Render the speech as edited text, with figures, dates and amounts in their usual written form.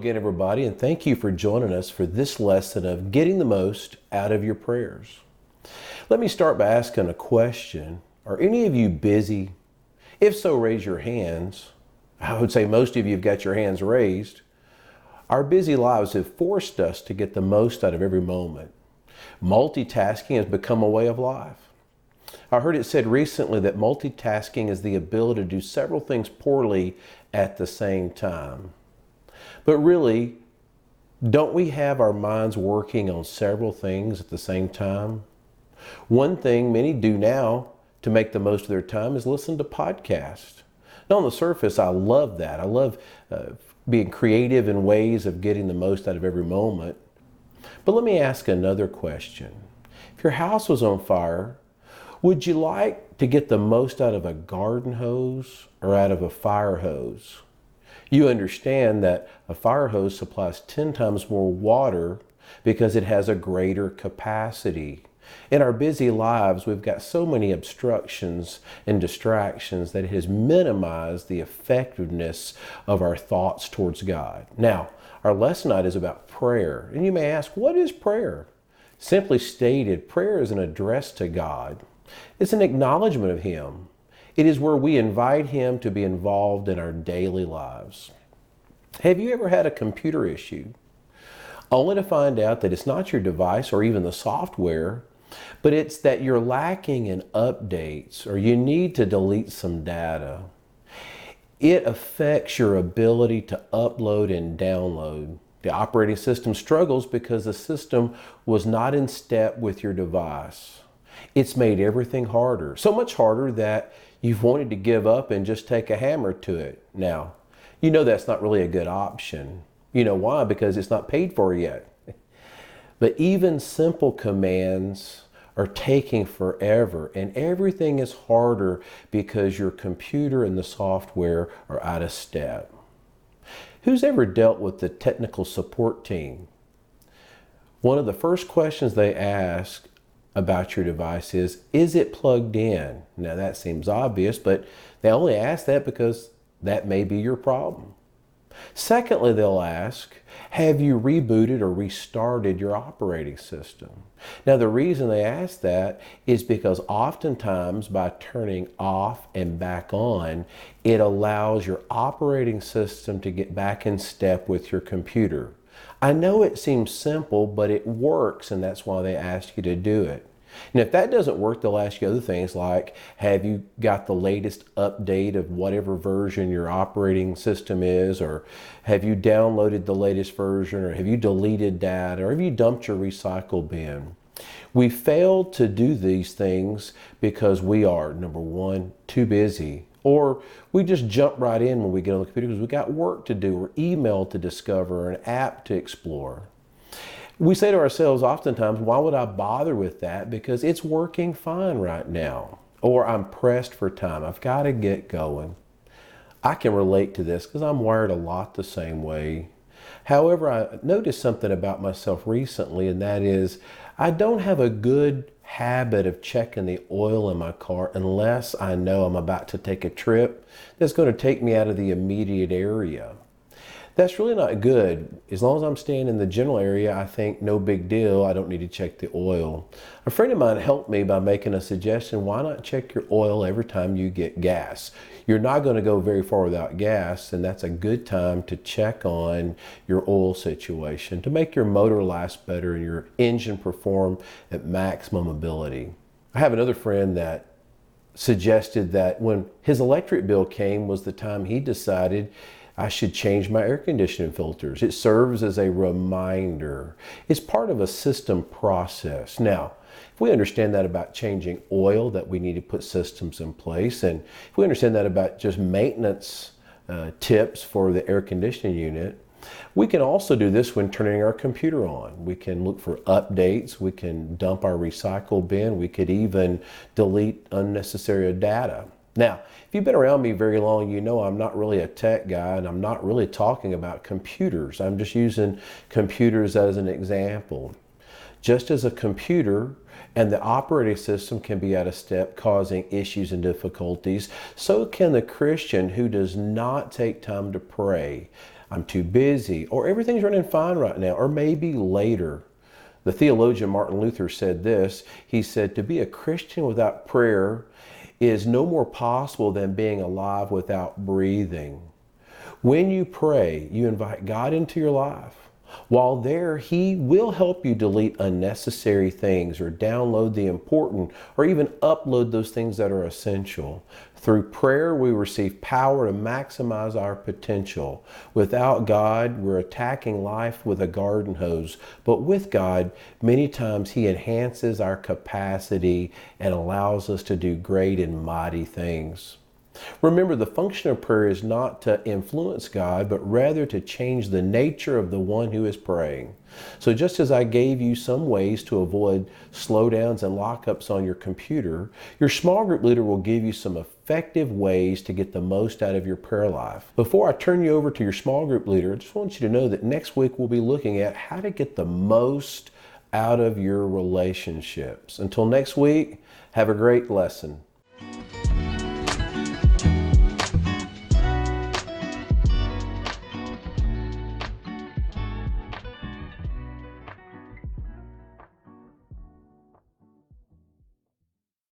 again, everybody, and thank you for joining us for this lesson of getting the most out of your prayers. Let me start by asking a question. Are any of you busy? If so, raise your hands. I would say most of you have got your hands raised. Our busy lives have forced us to get the most out of every moment. Multitasking has become a way of life. I heard it said recently that multitasking is the ability to do several things poorly at the same time. But really, don't we have our minds working on several things at the same time? One thing many do now to make the most of their time is listen to podcasts. Now, on the surface, I love that. I love being creative in ways of getting the most out of every moment. But let me ask another question. If your house was on fire, would you like to get the most out of a garden hose or out of a fire hose? You understand that a fire hose supplies 10 times more water because it has a greater capacity. In our busy lives, we've got so many obstructions and distractions that it has minimized the effectiveness of our thoughts towards God. Now, our lesson tonight is about prayer. And you may ask, what is prayer? Simply stated, prayer is an address to God. It's an acknowledgement of Him. It is where we invite Him to be involved in our daily lives. Have you ever had a computer issue, only to find out that it's not your device or even the software, but it's that you're lacking in updates or you need to delete some data? It affects your ability to upload and download. The operating system struggles because the system was not in step with your device. It's made everything harder, so much harder that you've wanted to give up and just take a hammer to it. Now, you know that's not really a good option. You know why? Because it's not paid for yet. But even simple commands are taking forever, and everything is harder because your computer and the software are out of step. Who's ever dealt with the technical support team? One of the first questions they ask about your device is it plugged in? Now that seems obvious, but they only ask that because that may be your problem. Secondly, they'll ask, have you rebooted or restarted your operating system? Now the reason they ask that is because oftentimes by turning off and back on, it allows your operating system to get back in step with your computer. I know it seems simple, but it works, and that's why they ask you to do it. And if that doesn't work, they'll ask you other things like, have you got the latest update of whatever version your operating system is, or have you downloaded the latest version, or have you deleted data, or have you dumped your recycle bin? We fail to do these things because we are, number one, too busy. Or we just jump right in when we get on the computer because we got work to do, or email to discover, or an app to explore. We say to ourselves oftentimes, why would I bother with that? Because it's working fine right now. Or I'm pressed for time. I've got to get going. I can relate to this because I'm wired a lot the same way. However, I noticed something about myself recently, and that is I don't have a good habit of checking the oil in my car unless I know I'm about to take a trip that's going to take me out of the immediate area. That's really not good. As long as I'm staying in the general area, I think no big deal. I don't need to check the oil. A friend of mine helped me by making a suggestion. Why not check your oil every time you get gas? You're not going to go very far without gas, and that's a good time to check on your oil situation to make your motor last better and your engine perform at maximum ability. I have another friend that suggested that when his electric bill came was the time he decided I should change my air conditioning filters. It serves as a reminder. It's part of a system process. Now, if we understand that about changing oil, that we need to put systems in place, and if we understand that about just maintenance tips for the air conditioning unit, we can also do this when turning our computer on. We can look for updates. We can dump our recycle bin. We could even delete unnecessary data. Now, if you've been around me very long, you know I'm not really a tech guy, and I'm not really talking about computers. I'm just using computers as an example. Just as a computer and the operating system can be out of step, causing issues and difficulties, so can the Christian who does not take time to pray. I'm too busy, or everything's running fine right now, or maybe later. The theologian Martin Luther said this. He said, to be a Christian without prayer is no more possible than being alive without breathing. When you pray, you invite God into your life. While there, He will help you delete unnecessary things or download the important or even upload those things that are essential. Through prayer, we receive power to maximize our potential. Without God, we're attacking life with a garden hose. But with God, many times He enhances our capacity and allows us to do great and mighty things. Remember, the function of prayer is not to influence God, but rather to change the nature of the one who is praying. So just as I gave you some ways to avoid slowdowns and lockups on your computer, your small group leader will give you some effective ways to get the most out of your prayer life. Before I turn you over to your small group leader, I just want you to know that next week we'll be looking at how to get the most out of your relationships. Until next week, have a great lesson.